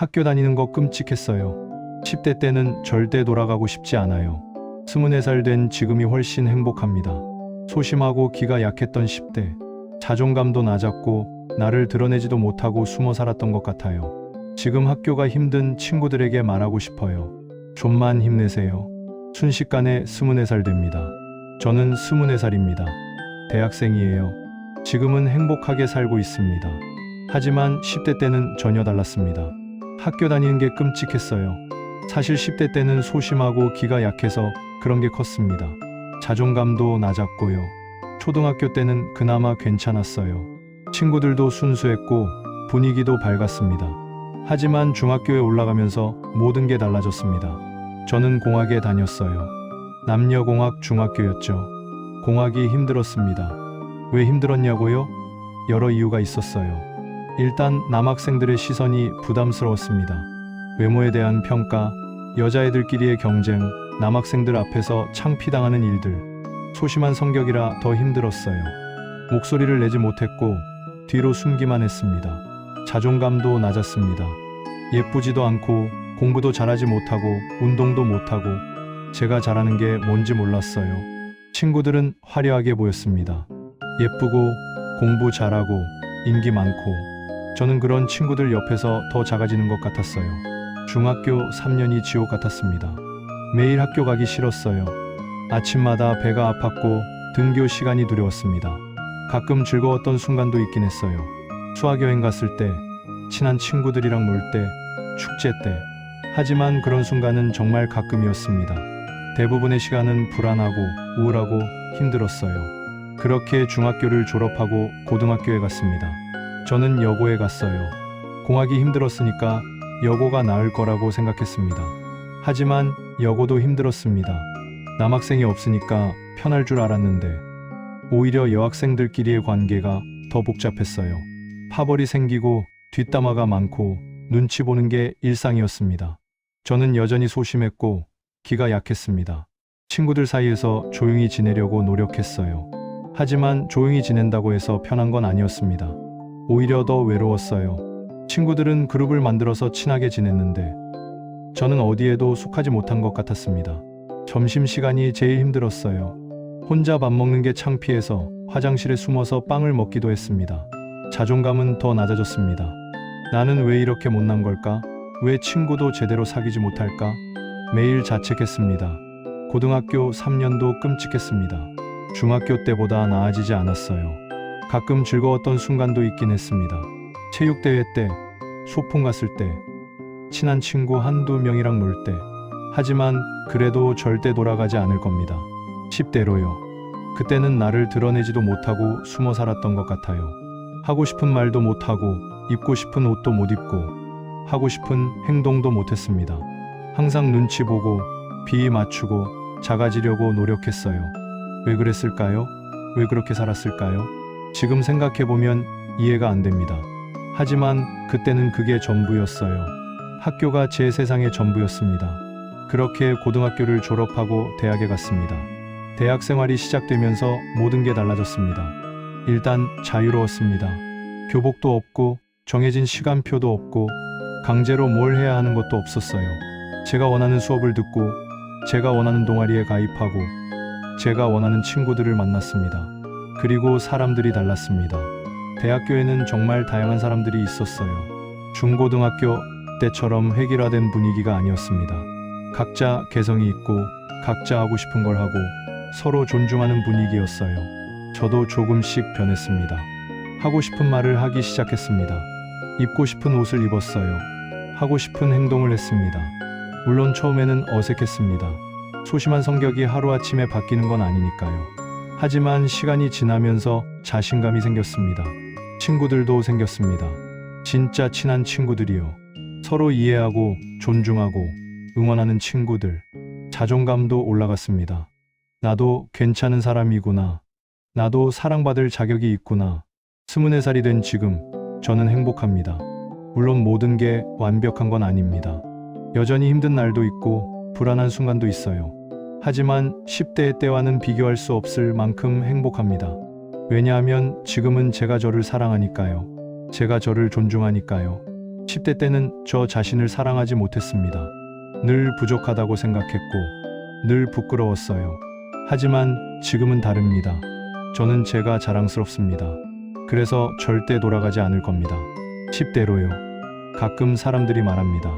학교 다니는 거 끔찍했어요. 10대 때는 절대 돌아가고 싶지 않아요. 24살 된 지금이 훨씬 행복합니다. 소심하고 기가 약했던 10대. 자존감도 낮았고 나를 드러내지도 못하고 숨어 살았던 것 같아요. 지금 학교가 힘든 친구들에게 말하고 싶어요. 좀만 힘내세요. 순식간에 24살 됩니다. 저는 24살입니다. 대학생이에요. 지금은 행복하게 살고 있습니다. 하지만 10대 때는 전혀 달랐습니다. 학교 다니는 게 끔찍했어요. 사실 10대 때는 소심하고 기가 약해서 그런 게 컸습니다. 자존감도 낮았고요. 초등학교 때는 그나마 괜찮았어요. 친구들도 순수했고 분위기도 밝았습니다. 하지만 중학교에 올라가면서 모든 게 달라졌습니다. 저는 공학에 다녔어요. 남녀공학 중학교였죠. 공학이 힘들었습니다. 왜 힘들었냐고요? 여러 이유가 있었어요. 일단 남학생들의 시선이 부담스러웠습니다. 외모에 대한 평가, 여자애들끼리의 경쟁, 남학생들 앞에서 창피당하는 일들, 소심한 성격이라 더 힘들었어요. 목소리를 내지 못했고 뒤로 숨기만 했습니다. 자존감도 낮았습니다. 예쁘지도 않고 공부도 잘하지 못하고 운동도 못하고 제가 잘하는 게 뭔지 몰랐어요. 친구들은 화려하게 보였습니다. 예쁘고 공부 잘하고 인기 많고 저는 그런 친구들 옆에서 더 작아지는 것 같았어요. 중학교 3년이 지옥 같았습니다. 매일 학교 가기 싫었어요. 아침마다 배가 아팠고 등교 시간이 두려웠습니다. 가끔 즐거웠던 순간도 있긴 했어요. 수학여행 갔을 때, 친한 친구들이랑 놀 때, 축제 때. 하지만 그런 순간은 정말 가끔이었습니다. 대부분의 시간은 불안하고 우울하고 힘들었어요. 그렇게 중학교를 졸업하고 고등학교에 갔습니다. 저는 여고에 갔어요. 공학이 힘들었으니까 여고가 나을 거라고 생각했습니다. 하지만 여고도 힘들었습니다. 남학생이 없으니까 편할 줄 알았는데 오히려 여학생들끼리의 관계가 더 복잡했어요. 파벌이 생기고 뒷담화가 많고 눈치 보는 게 일상이었습니다. 저는 여전히 소심했고 기가 약했습니다. 친구들 사이에서 조용히 지내려고 노력했어요. 하지만 조용히 지낸다고 해서 편한 건 아니었습니다. 오히려 더 외로웠어요. 친구들은 그룹을 만들어서 친하게 지냈는데 저는 어디에도 속하지 못한 것 같았습니다. 점심시간이 제일 힘들었어요. 혼자 밥 먹는 게 창피해서 화장실에 숨어서 빵을 먹기도 했습니다. 자존감은 더 낮아졌습니다. 나는 왜 이렇게 못난 걸까? 왜 친구도 제대로 사귀지 못할까? 매일 자책했습니다. 고등학교 3년도 끔찍했습니다. 중학교 때보다 나아지지 않았어요. 가끔 즐거웠던 순간도 있긴 했습니다. 체육대회 때, 소풍 갔을 때, 친한 친구 한두 명이랑 놀 때. 하지만 그래도 절대 돌아가지 않을 겁니다. 10대로요. 그때는 나를 드러내지도 못하고 숨어 살았던 것 같아요. 하고 싶은 말도 못하고 입고 싶은 옷도 못 입고 하고 싶은 행동도 못했습니다. 항상 눈치 보고 비위 맞추고 작아지려고 노력했어요. 왜 그랬을까요? 왜 그렇게 살았을까요? 지금 생각해보면 이해가 안 됩니다. 하지만 그때는 그게 전부였어요. 학교가 제 세상의 전부였습니다. 그렇게 고등학교를 졸업하고 대학에 갔습니다. 대학 생활이 시작되면서 모든 게 달라졌습니다. 일단 자유로웠습니다. 교복도 없고 정해진 시간표도 없고 강제로 뭘 해야 하는 것도 없었어요. 제가 원하는 수업을 듣고 제가 원하는 동아리에 가입하고 제가 원하는 친구들을 만났습니다. 그리고 사람들이 달랐습니다. 대학교에는 정말 다양한 사람들이 있었어요. 중고등학교 때처럼 획일화된 분위기가 아니었습니다. 각자 개성이 있고 각자 하고 싶은 걸 하고 서로 존중하는 분위기였어요. 저도 조금씩 변했습니다. 하고 싶은 말을 하기 시작했습니다. 입고 싶은 옷을 입었어요. 하고 싶은 행동을 했습니다. 물론 처음에는 어색했습니다. 소심한 성격이 하루아침에 바뀌는 건 아니니까요. 하지만 시간이 지나면서 자신감이 생겼습니다. 친구들도 생겼습니다. 진짜 친한 친구들이요. 서로 이해하고 존중하고 응원하는 친구들. 자존감도 올라갔습니다. 나도 괜찮은 사람이구나. 나도 사랑받을 자격이 있구나. 24살이 된 지금 저는 행복합니다. 물론 모든 게 완벽한 건 아닙니다. 여전히 힘든 날도 있고 불안한 순간도 있어요. 하지만 10대의 때와는 비교할 수 없을 만큼 행복합니다. 왜냐하면 지금은 제가 저를 사랑하니까요. 제가 저를 존중하니까요. 10대 때는 저 자신을 사랑하지 못했습니다. 늘 부족하다고 생각했고, 늘 부끄러웠어요. 하지만 지금은 다릅니다. 저는 제가 자랑스럽습니다. 그래서 절대 돌아가지 않을 겁니다. 10대로요. 가끔 사람들이 말합니다.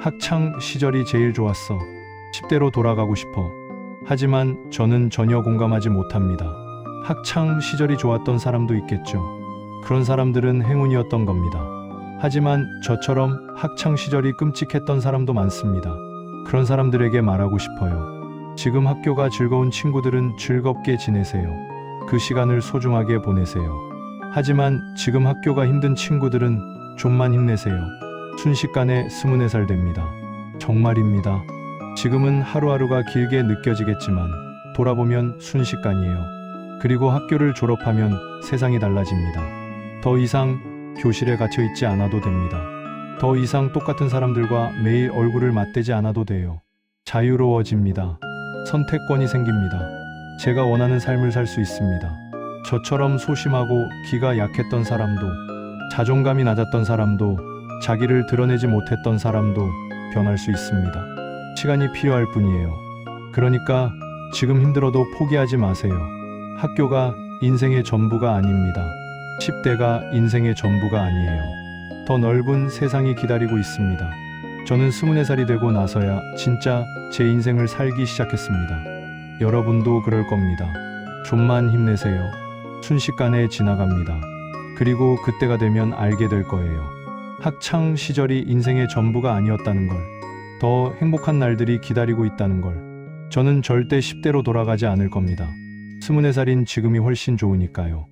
학창 시절이 제일 좋았어. 10대로 돌아가고 싶어. 하지만 저는 전혀 공감하지 못합니다. 학창 시절이 좋았던 사람도 있겠죠. 그런 사람들은 행운이었던 겁니다. 하지만 저처럼 학창 시절이 끔찍했던 사람도 많습니다. 그런 사람들에게 말하고 싶어요. 지금 학교가 즐거운 친구들은 즐겁게 지내세요. 그 시간을 소중하게 보내세요. 하지만 지금 학교가 힘든 친구들은 좀만 힘내세요. 순식간에 24살 됩니다. 정말입니다. 지금은 하루하루가 길게 느껴지겠지만 돌아보면 순식간이에요. 그리고 학교를 졸업하면 세상이 달라집니다. 더 이상 교실에 갇혀 있지 않아도 됩니다. 더 이상 똑같은 사람들과 매일 얼굴을 맞대지 않아도 돼요. 자유로워집니다. 선택권이 생깁니다. 제가 원하는 삶을 살 수 있습니다. 저처럼 소심하고 기가 약했던 사람도, 자존감이 낮았던 사람도, 자기를 드러내지 못했던 사람도 변할 수 있습니다. 시간이 필요할 뿐이에요. 그러니까 지금 힘들어도 포기하지 마세요. 학교가 인생의 전부가 아닙니다. 10대가 인생의 전부가 아니에요. 더 넓은 세상이 기다리고 있습니다. 저는 24살이 되고 나서야 진짜 제 인생을 살기 시작했습니다. 여러분도 그럴 겁니다. 좀만 힘내세요. 순식간에 지나갑니다. 그리고 그때가 되면 알게 될 거예요. 학창 시절이 인생의 전부가 아니었다는 걸, 더 행복한 날들이 기다리고 있다는 걸. 저는 절대 10대로 돌아가지 않을 겁니다. 24살인 지금이 훨씬 좋으니까요.